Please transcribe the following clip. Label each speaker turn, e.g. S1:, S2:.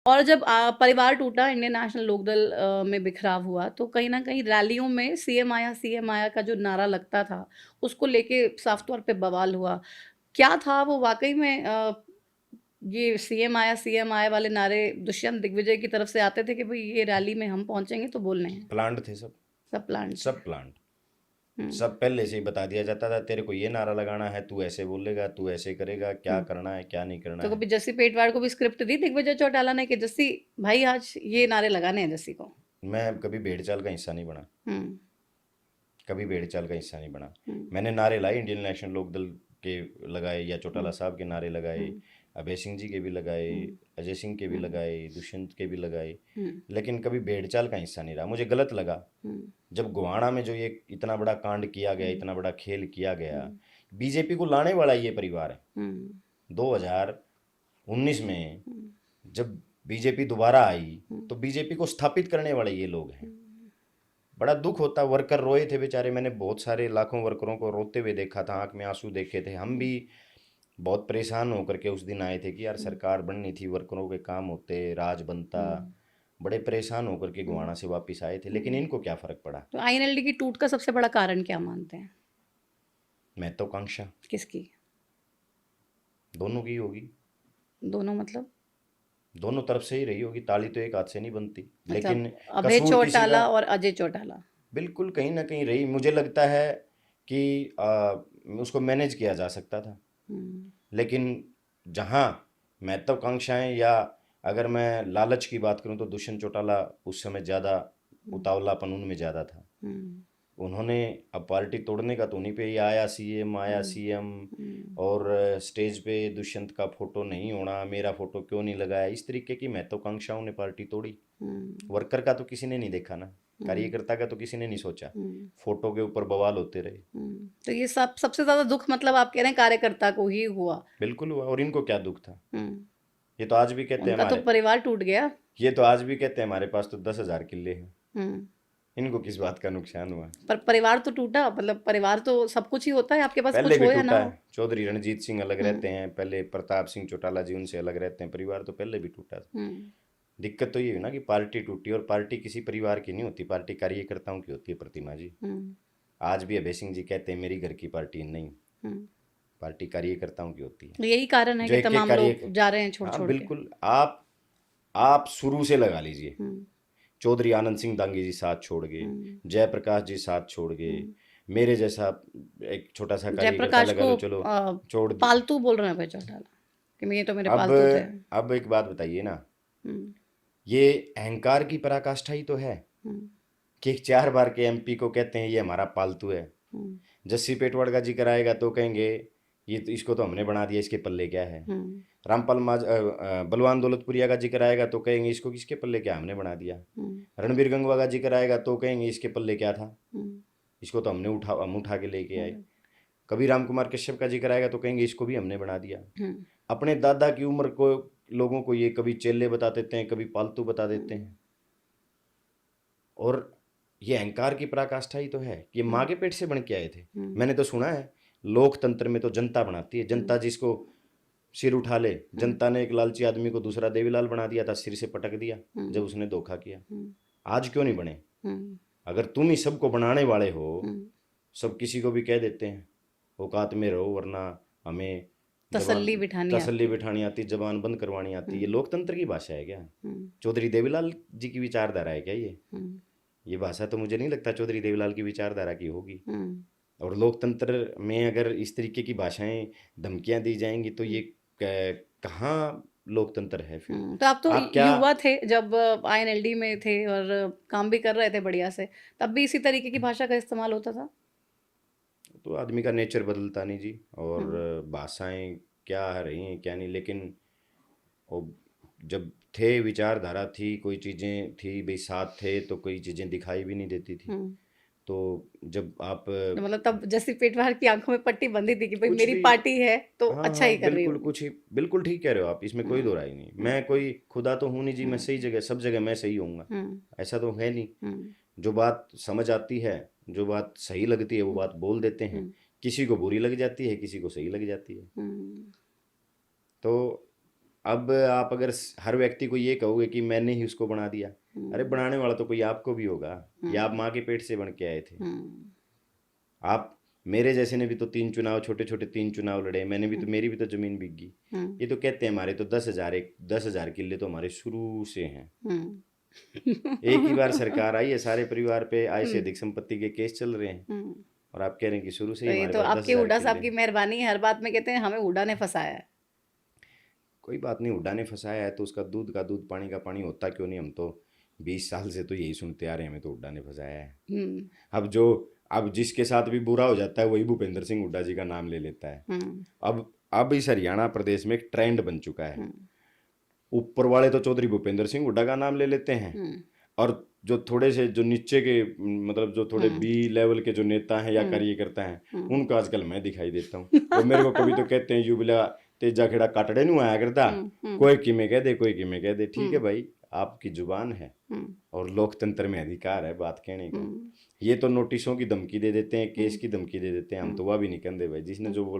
S1: और जब परिवार टूटा, इंडियन नेशनल लोकदल में बिखराव हुआ, तो कहीं न कहीं रैलियों में सीएम आया का जो नारा लगता था, उसको लेके साफ तौर पे बवाल हुआ। क्या था वो वाक़ई में ये सीएम आया वाले नारे दुष्यंत दिग्विजय की तरफ से आते थे कि भई ये रैली में हम पहुँचेंगे तो बोलने हैं,
S2: प्लांट थे सब।
S1: सब प्लान थे?
S2: सब प्लांट।
S1: हुँ,
S2: सब पहले से ही बता दिया जाता था, तेरे को ये नारा लगाना है, तू ऐसे बोलेगा, तू ऐसे करेगा, क्या
S1: हुँ।
S2: करना है क्या नहीं करना
S1: तो
S2: है।
S1: कभी जस्सी पेटवाड़ को भी स्क्रिप्ट दी दिग्विजय चौटाला ने कि जस्सी भाई आज ये नारे लगाने हैं जस्सी को?
S2: मैं कभी भेड़ चाल का हिस्सा नहीं बना।
S1: हुँ,
S2: कभी भेड़ चाल का हिस्सा नहीं बना।
S1: हुँ,
S2: मैंने नारे लाए, इंडियन नेशनल लोकदल के लगाए, या
S1: हुँ,
S2: चौटाला साहब के नारे लगाए,
S1: हुँ,
S2: अभय सिंह जी के भी लगाए,
S1: हुँ,
S2: अजय सिंह के भी
S1: हुँ,
S2: लगाए, दुष्यंत के भी लगाए।
S1: हुँ,
S2: लेकिन कभी भेड़ चाल का हिस्सा नहीं रहा। मुझे गलत लगा
S1: हुँ,
S2: जब गोहाना में जो ये इतना बड़ा कांड किया गया,
S1: हुँ,
S2: इतना बड़ा खेल किया गया।
S1: हुँ,
S2: बीजेपी को लाने वाला ये परिवार है।
S1: हुँ,
S2: 2019 में
S1: हुँ,
S2: जब बीजेपी दोबारा आई,
S1: हुँ,
S2: तो बीजेपी को स्थापित करने वाले ये लोग हैं।
S1: हुँ,
S2: बड़ा दुख होता, वर्कर रोए थे बेचारे। मैंने बहुत सारे लाखों वर्करों को रोते हुए देखा था, आंख में आंसू देखे थे। हम भी बहुत परेशान होकर के उस दिन आए थे कि यार
S1: हुँ,
S2: सरकार बननी थी, वर्करों के काम होते, राज बनता।
S1: हुँ,
S2: बड़े परेशान होकर के
S1: हुँ,
S2: गोहाना से वापस आए थे, लेकिन
S1: हुँ।
S2: इनको क्या फर्क पड़ा।
S1: तो आईएनएलडी की टूट का सबसे बड़ा कारण क्या मानते हैं?
S2: महत्वाकांक्षा
S1: किसकी?
S2: दोनों की होगी।
S1: दोनों मतलब?
S2: दोनों तरफ से ही रही होगी, ताली तो एक हाथ से नहीं बनती।
S1: अच्छा,
S2: लेकिन
S1: अभय
S2: कसूर किसी का
S1: चौटाला और अजय चौटाला।
S2: बिल्कुल कहीं ना कहीं रही। मुझे लगता है कि उसको मैनेज किया जा सकता था।
S1: हुँ,
S2: लेकिन जहाँ महत्वाकांक्षाएं, या अगर मैं लालच की बात करूं, तो दुष्यंत चौटाला उस समय ज़्यादा
S1: हुँ,
S2: उतावलापन उनमें ज़्यादा था।
S1: हुँ,
S2: उन्होंने अब पार्टी तोड़ने का तो उन्हीं पे ही आया सीएम, आया
S1: हुँ,
S2: सीएम।
S1: हुँ,
S2: और स्टेज पे दुष्यंत का फोटो नहीं होना, मेरा फोटो क्यों नहीं लगाया, इस तरीके की महत्वाकांक्षाओं ने पार्टी तोड़ी।
S1: हुँ,
S2: वर्कर का तो किसी ने नहीं देखा ना,
S1: हुँ,
S2: कार्यकर्ता का तो किसी ने नहीं सोचा।
S1: हुँ,
S2: फोटो के ऊपर बवाल होते रहे।
S1: तो ये सबसे ज़्यादा दुःख मतलब आप कह रहे हैं कार्यकर्ता को ही हुआ।
S2: बिल्कुल हुआ, और इनको क्या दुख था।
S1: हुँ,
S2: ये तो आज भी कहते हैं
S1: उनका तो
S2: हमारे
S1: परिवार टूट गया।
S2: ये तो आज भी कहते हैं हमारे पास तो 10,000 किले हैं।
S1: हुँ,
S2: इनको किस बात का नुकसान हुआ।
S1: पर परिवार तो टूटा मतलब परिवार तो सब कुछ ही होता है, आपके पास
S2: पहले
S1: कुछ
S2: भी
S1: हो या ना
S2: टूटा
S1: हो।
S2: है, चौधरी रणजीत सिंह अलग
S1: हुँ,
S2: रहते हैं, पहले प्रताप सिंह चौटाला जी उनसे अलग रहते हैं, परिवार तो पहले भी टूटा था।
S1: हुँ,
S2: दिक्कत तो ये है ना कि पार्टी टूटी, और पार्टी किसी परिवार की नहीं होती, पार्टी कार्यकर्ताओं की होती है, प्रतिमा जी।
S1: हुँ,
S2: आज भी अभय सिंह जी कहते हैं मेरी घर की पार्टी नहीं,
S1: हुँ।
S2: पार्टी कार्यकर्ताओं की होती है।
S1: तो यही कारण है
S2: जो
S1: कि
S2: एक एक
S1: तमाम
S2: कार्य,
S1: लोग जा रहे हैं
S2: हाँ
S1: छोड़-छोड़ के।
S2: बिल्कुल। आप शुरू से लगा लीजिए,
S1: हुँ,
S2: चौधरी आनंद सिंह दांगी जी साथ छोड़ गए,
S1: हुँ,
S2: जयप्रकाश जी साथ छोड़ गए,
S1: हुँ।
S2: मेरे जैसा एक छोटा सा कार्यकर्ता
S1: जयप्रकाश
S2: लगा
S1: को
S2: लो, चलो छोड़ दिया।
S1: पालतू बोल रहे हैं अभय चौटाला कि ये तो मेरे
S2: अब
S1: पालतू थे।
S2: अब एक बात बताइए ना,
S1: हुँ,
S2: ये अहंकार की पराकाष्ठा ही तो है
S1: हुँ,
S2: कि 4 बार के एमपी को कहते हैं ये हमारा पालतू है।
S1: हुँ,
S2: जस्सी पेटवाड़ का जिक्र आएगा तो कहेंगे ये तो, इसको तो हमने बना दिया, इसके पल्ले क्या है।
S1: हुँ,
S2: बलवान दौलतपुरिया का जिक्र आएगा तो कहेंगे इसको किसके पल्ले क्या हमने बना दिया।
S1: हुँ,
S2: रणबीर गंगवा का जिक्र आएगा तो कहेंगे इसके पल्ले क्या था,
S1: हुँ,
S2: इसको तो हम उठा के लेके आए।
S1: हुँ,
S2: कभी राम कुमार कश्यप का जिक्र आएगा तो कहेंगे इसको भी हमने बना दिया।
S1: हुँ,
S2: अपने दादा की उम्र को लोगों को ये कभी चेले बता देते हैं, कभी पालतू बता देते
S1: हुँ,
S2: हैं। और ये अहंकार की पराकाष्ठा ही तो है कि ये माँ
S1: हुँ,
S2: के पेट से बन के आए थे।
S1: हुँ,
S2: मैंने तो सुना है लोकतंत्र में तो जनता बनाती है,
S1: हुँ,
S2: जनता जिसको सिर उठा ले।
S1: हुँ,
S2: जनता ने एक लालची आदमी को दूसरा देवीलाल बना दिया था, सिर से पटक दिया
S1: हुँ,
S2: जब उसने धोखा किया।
S1: हुँ,
S2: आज क्यों नहीं बने।
S1: हुँ,
S2: अगर तुम ही सबको बनाने वाले हो,
S1: हुँ।
S2: सब किसी को भी कह देते हैं औकात में रहो, वरना हमें जबान
S1: तसल्ली बिठानी
S2: तसल्ली
S1: आती है।
S2: बिठानी आती, जबान बंद करवानी
S1: हुँ,
S2: आती। ये लोकतंत्र की भाषा है क्या।
S1: हुँ,
S2: चौधरी देवीलाल जी की विचारधारा है क्या
S1: हुँ,
S2: ये भाषा तो मुझे नहीं लगता चौधरी देवीलाल की विचारधारा की होगी।
S1: हुँ,
S2: और लोकतंत्र में अगर इस तरीके की भाषाएं, धमकियां दी जाएंगी तो
S1: हुँ,
S2: ये कहाँ लोकतंत्र है फिर।
S1: तो आप तो
S2: आप क्या।
S1: युवा थे जब आईएनएलडी में थे और काम भी कर रहे थे बढ़िया से, तब भी इसी तरीके की भाषा का इस्तेमाल होता था?
S2: तो आदमी का नेचर बदलता नहीं जी, और
S1: हुँ,
S2: भाषाएं क्या रही हैं क्या नहीं, लेकिन वो जब थे, विचारधारा थी, कोई चीज़ें थी भाई, साथ थे तो कोई चीज़ें दिखाई भी नहीं देती थी।
S1: हुँ।
S2: तो जब आप
S1: मतलब तब जैसी पेटवार की आँखों में पट्टी बंधी थी कि भई
S2: कुछ
S1: मेरी
S2: भी,
S1: पार्टी है, तो
S2: हाँ
S1: अच्छा ही
S2: हाँ
S1: कर रही
S2: बिल्कुल,
S1: होगी।
S2: कुछ ही बिल्कुल ठीक कह रहे हो आप, इसमें कोई
S1: हुँ,
S2: दो राय नहीं।
S1: हुँ,
S2: मैं कोई खुदा तो हूँ नहीं जी, मैं
S1: हुँ,
S2: सही जगह, सब जगह मैं सही होऊंगा,
S1: हुँ,
S2: ऐसा तो है नहीं।
S1: हुँ,
S2: जो बात समझ आती है, जो बात सही लगती है वो
S1: हुँ,
S2: बात बोल देते हैं।
S1: हुँ,
S2: किसी को बुरी लग जाती है, किसी को सही लग जाती है।
S1: हुँ,
S2: तो अब आप अगर हर व्यक्ति को ये कहोगे कि मैंने ही उसको बना दिया, अरे बनाने वाला तो कोई आपको भी होगा, या आप माँ के पेट से बन के आए थे। आप मेरे जैसे ने भी तो 3 चुनाव, छोटे छोटे 3 चुनाव लड़े, मैंने भी तो, मेरी भी तो जमीन बिक गई। ये तो कहते हैं हमारे तो 10,000 किले तो हमारे शुरू से हैं। एक ही बार सरकार आई है, सारे परिवार पे आय से अधिक संपत्ति के केस चल रहे हैं, और आप कह रहे हैं कि शुरू से
S1: तो
S2: ही
S1: ये
S2: हमारे
S1: तो
S2: पास
S1: आपके
S2: 10,000
S1: हुड्डा साहब
S2: किले।
S1: की मेहरबानी है, हर बात में कहते हैं हमें हुड्डा ने फंसाया है।
S2: कोई बात नहीं, हुड्डा ने फंसाया है तो उसका दूध का दूध पानी का पानी होता क्यों नहीं। हम तो 20 साल से तो यही सुनते आ रहे हैं, हमें तो हुड्डा ने फंसाया है। अब जिसके साथ भी बुरा हो जाता है वही भूपेंद्र सिंह हुड्डा जी का नाम ले लेता है। अब इस हरियाणा प्रदेश में एक ट्रेंड बन चुका है, ऊपर वाले तो चौधरी भूपेंद्र सिंह हुड्डा का नाम ले लेते हैं, और जो थोड़े से जो नीचे के, मतलब जो थोड़े बी लेवल के जो नेता हैं या कार्यकर्ता हैं, उनका आजकल मैं दिखाई देता हूँ। वो मेरे को कभी तो कहते हैं युबिला तेजा खेड़ा काटड़े नहीं आया करता, कोई कि में कह दे, कोई कि में कह दे। ठीक है भाई, आपकी जुबान है और लोकतंत्र में अधिकार है बात कहने का। ये तो नोटिसों की धमकी दे देते हैं, केस की धमकी दे देते हैं, हम तो वह भी नहीं कहते भाई, जिसने जो